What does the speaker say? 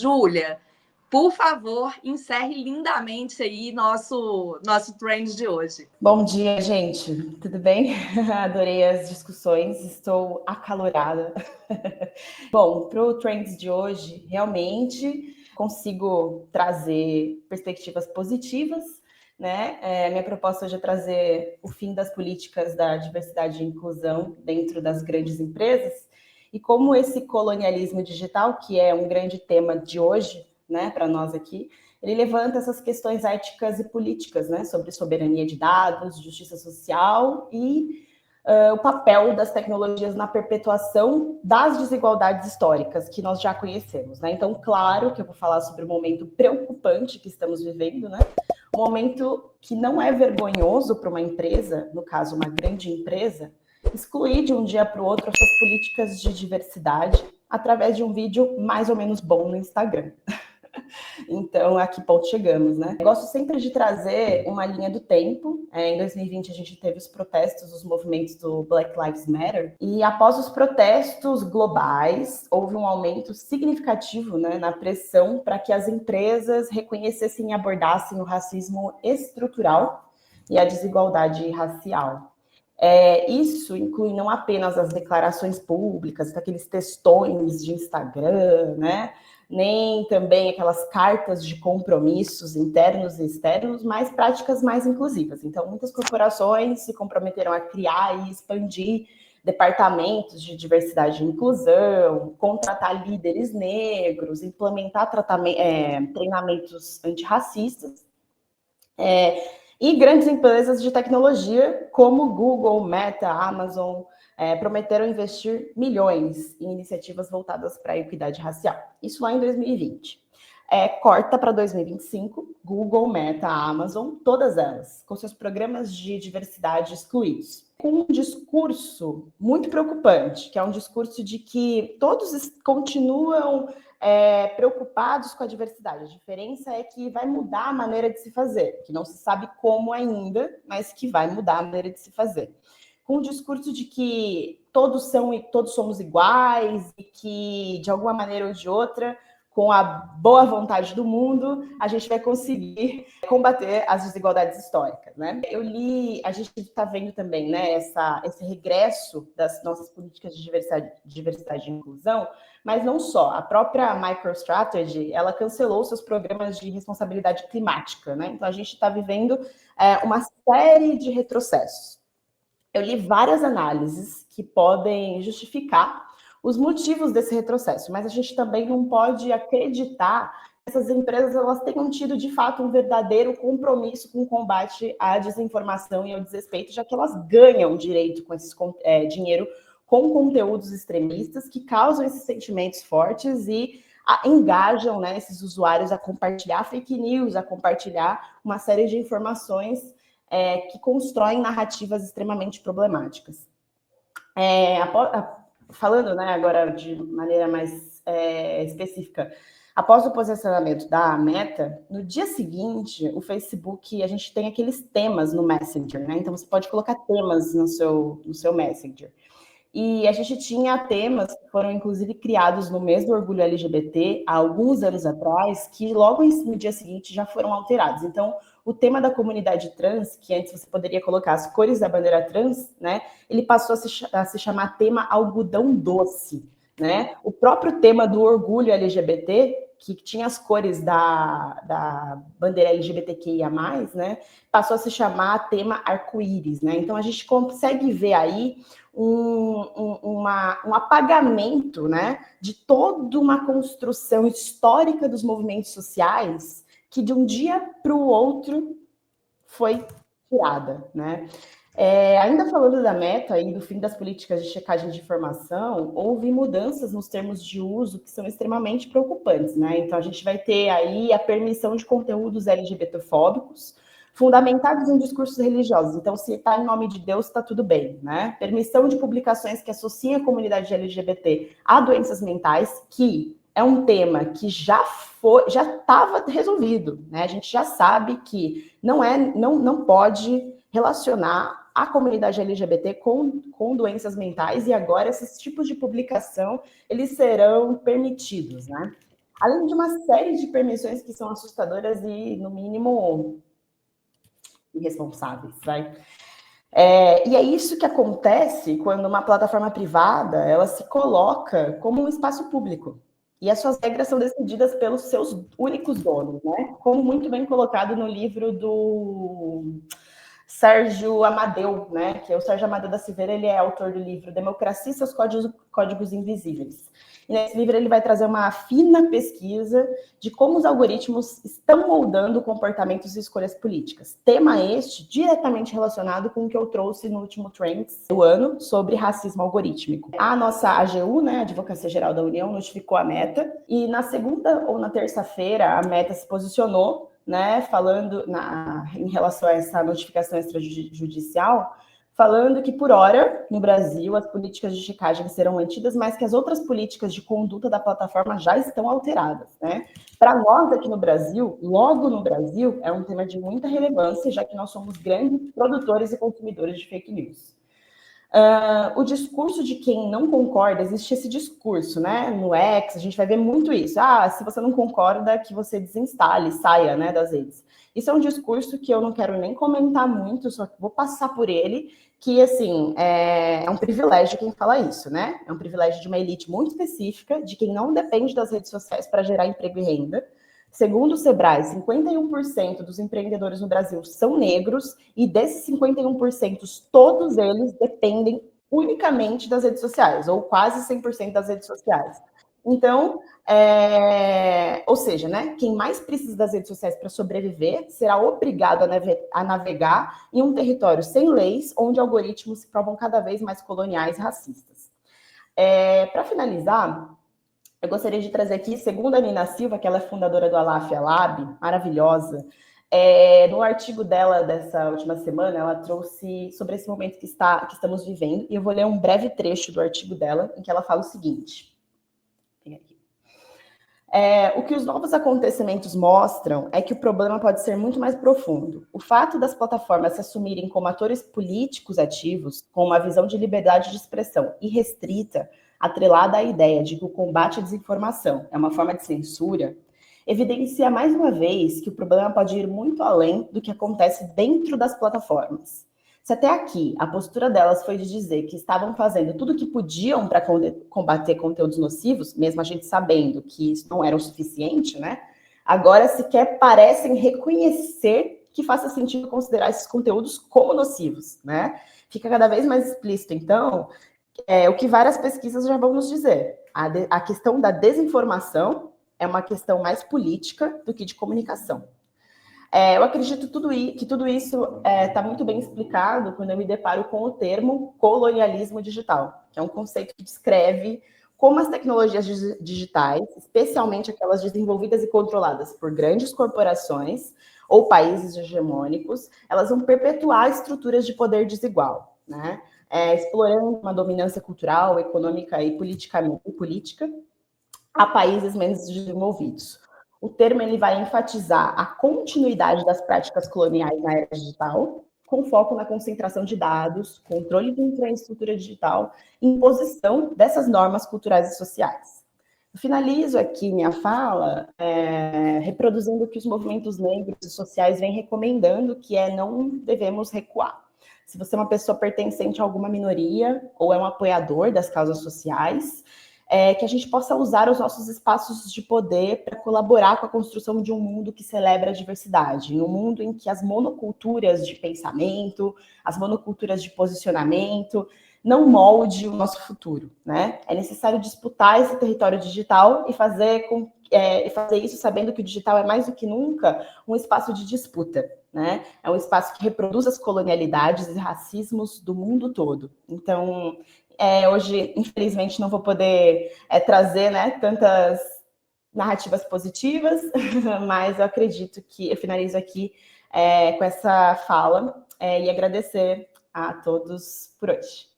Júlia, por favor, encerre lindamente aí nosso trend de hoje. Bom dia, gente. Tudo bem? Adorei as discussões, estou acalorada. Bom, para o Trends de hoje, realmente consigo trazer perspectivas positivas, né? Minha proposta hoje é trazer o fim das políticas da diversidade e inclusão dentro das grandes empresas e como esse colonialismo digital, que é um grande tema de hoje, né, para nós aqui, ele levanta essas questões éticas e políticas, né, sobre soberania de dados, justiça social e o papel das tecnologias na perpetuação das desigualdades históricas que nós já conhecemos, né? Então, claro que eu vou falar sobre o momento preocupante que estamos vivendo, né? Um momento que não é vergonhoso para uma empresa, no caso, uma grande empresa, excluir de um dia para o outro as suas políticas de diversidade através de um vídeo mais ou menos bom no Instagram. Então, a que ponto chegamos, né? Gosto sempre de trazer uma linha do tempo. Em 2020, a gente teve os protestos, os movimentos do Black Lives Matter. E após os protestos globais, houve um aumento significativo, né, na pressão para que as empresas reconhecessem e abordassem o racismo estrutural e a desigualdade racial. Isso inclui não apenas as declarações públicas, aqueles textões de Instagram, né? Nem também aquelas cartas de compromissos internos e externos, mas práticas mais inclusivas. Então, muitas corporações se comprometeram a criar e expandir departamentos de diversidade e inclusão, contratar líderes negros, implementar treinamentos antirracistas. E grandes empresas de tecnologia, como Google, Meta, Amazon, prometeram investir milhões em iniciativas voltadas para a equidade racial. Isso lá em 2020. Corta para 2025, Google, Meta, Amazon, todas elas, com seus programas de diversidade excluídos. Com um discurso muito preocupante, que é um discurso de que todos continuam preocupados com a diversidade. A diferença é que vai mudar a maneira de se fazer, que não se sabe como ainda, mas que vai mudar a maneira de se fazer. Com o discurso de que todos somos iguais e que, de alguma maneira ou de outra, com a boa vontade do mundo, a gente vai conseguir combater as desigualdades históricas, né? A gente está vendo também, né, esse regresso das nossas políticas de diversidade e inclusão, mas não só. A própria MicroStrategy, ela cancelou seus programas de responsabilidade climática, né? Então, a gente está vivendo uma série de retrocessos. Eu li várias análises que podem justificar os motivos desse retrocesso, mas a gente também não pode acreditar que essas empresas elas tenham tido, de fato, um verdadeiro compromisso com o combate à desinformação e ao desrespeito, já que elas ganham direito com esse dinheiro com conteúdos extremistas que causam esses sentimentos fortes e engajam, né, esses usuários a compartilhar fake news, a compartilhar uma série de informações que constroem narrativas extremamente problemáticas. Falando, né, agora de maneira mais específica, após o posicionamento da Meta, no dia seguinte, o Facebook, a gente tem aqueles temas no Messenger, né? Então, você pode colocar temas no seu Messenger. E a gente tinha temas que foram, inclusive, criados no mês do orgulho LGBT, há alguns anos atrás, que logo no dia seguinte já foram alterados. Então, o tema da comunidade trans, que antes você poderia colocar as cores da bandeira trans, né, ele passou a se chamar tema algodão doce, né? O próprio tema do orgulho LGBT, que tinha as cores da bandeira LGBTQIA+, né, passou a se chamar tema arco-íris, né? Então, a gente consegue ver aí um apagamento, né, de toda uma construção histórica dos movimentos sociais que de um dia para o outro foi tirada, né? Ainda falando da Meta e do fim das políticas de checagem de informação, houve mudanças nos termos de uso que são extremamente preocupantes, né? Então, a gente vai ter aí a permissão de conteúdos LGBTfóbicos, fundamentados em discursos religiosos. Então, se está em nome de Deus, está tudo bem, né? Permissão de publicações que associem a comunidade LGBT a doenças mentais, que é um tema que já estava resolvido, né? A gente já sabe que não pode relacionar a comunidade LGBT com doenças mentais, e agora esses tipos de publicação, eles serão permitidos, né? além de uma série de permissões que são assustadoras e, no mínimo, irresponsáveis, vai. E é isso que acontece quando uma plataforma privada ela se coloca como um espaço público. E as suas regras são decididas pelos seus únicos donos, né? Como muito bem colocado no livro do Sérgio Amadeu, né? Que é o Sérgio Amadeu da Silveira, ele é autor do livro Democracia e seus Códigos Invisíveis. E nesse livro ele vai trazer uma fina pesquisa de como os algoritmos estão moldando comportamentos e escolhas políticas. Tema este diretamente relacionado com o que eu trouxe no último Trends do ano sobre racismo algorítmico. A nossa AGU, né, a Advocacia Geral da União, notificou a Meta e na segunda ou na terça-feira a Meta se posicionou, né, falando em relação a essa notificação extrajudicial, falando que, por hora, no Brasil, as políticas de checagem serão mantidas, mas que as outras políticas de conduta da plataforma já estão alteradas, né? Para nós aqui no Brasil, logo no Brasil, é um tema de muita relevância, já que nós somos grandes produtores e consumidores de fake news. O discurso de quem não concorda, existe esse discurso, né? No X, a gente vai ver muito isso. Se você não concorda, que você desinstale, saia, né, das redes. Isso é um discurso que eu não quero nem comentar muito, só que vou passar por ele, que, assim, é um privilégio quem fala isso, né? É um privilégio de uma elite muito específica, de quem não depende das redes sociais para gerar emprego e renda. Segundo o Sebrae, 51% dos empreendedores no Brasil são negros e desses 51%, todos eles dependem unicamente das redes sociais, ou quase 100% das redes sociais. Então, ou seja, né, quem mais precisa das redes sociais para sobreviver será obrigado a navegar em um território sem leis, onde algoritmos se provam cada vez mais coloniais e racistas. Para finalizar, eu gostaria de trazer aqui, segundo a Nina Silva, que ela é fundadora do Alafia Lab, maravilhosa, no artigo dela dessa última semana, ela trouxe sobre esse momento que estamos vivendo, e eu vou ler um breve trecho do artigo dela, em que ela fala o seguinte. O que os novos acontecimentos mostram é que o problema pode ser muito mais profundo. O fato das plataformas se assumirem como atores políticos ativos, com uma visão de liberdade de expressão irrestrita, atrelada à ideia de que o combate à desinformação é uma forma de censura, evidencia mais uma vez que o problema pode ir muito além do que acontece dentro das plataformas. Se até aqui a postura delas foi de dizer que estavam fazendo tudo o que podiam para combater conteúdos nocivos, mesmo a gente sabendo que isso não era o suficiente, né? Agora sequer parecem reconhecer que faça sentido considerar esses conteúdos como nocivos, né? Fica cada vez mais explícito, então, o que várias pesquisas já vão nos dizer. A questão da desinformação é uma questão mais política do que de comunicação. Eu acredito que tudo isso está muito bem explicado quando eu me deparo com o termo colonialismo digital, que é um conceito que descreve como as tecnologias digitais, especialmente aquelas desenvolvidas e controladas por grandes corporações ou países hegemônicos, elas vão perpetuar estruturas de poder desigual, né? Explorando uma dominância cultural, econômica e política a países menos desenvolvidos. O termo ele vai enfatizar a continuidade das práticas coloniais na era digital, com foco na concentração de dados, controle de infraestrutura digital e imposição dessas normas culturais e sociais. Eu finalizo aqui minha fala reproduzindo o que os movimentos negros e sociais vêm recomendando, que não devemos recuar. Se você é uma pessoa pertencente a alguma minoria ou é um apoiador das causas sociais, que a gente possa usar os nossos espaços de poder para colaborar com a construção de um mundo que celebra a diversidade, um mundo em que as monoculturas de pensamento, as monoculturas de posicionamento, não molde o nosso futuro, né? É necessário disputar esse território digital e fazer isso sabendo que o digital é mais do que nunca um espaço de disputa, né? É um espaço que reproduz as colonialidades e racismos do mundo todo. Então, hoje, infelizmente, não vou poder trazer, né, tantas narrativas positivas, mas eu acredito que eu finalizo aqui com essa fala e agradecer a todos por hoje.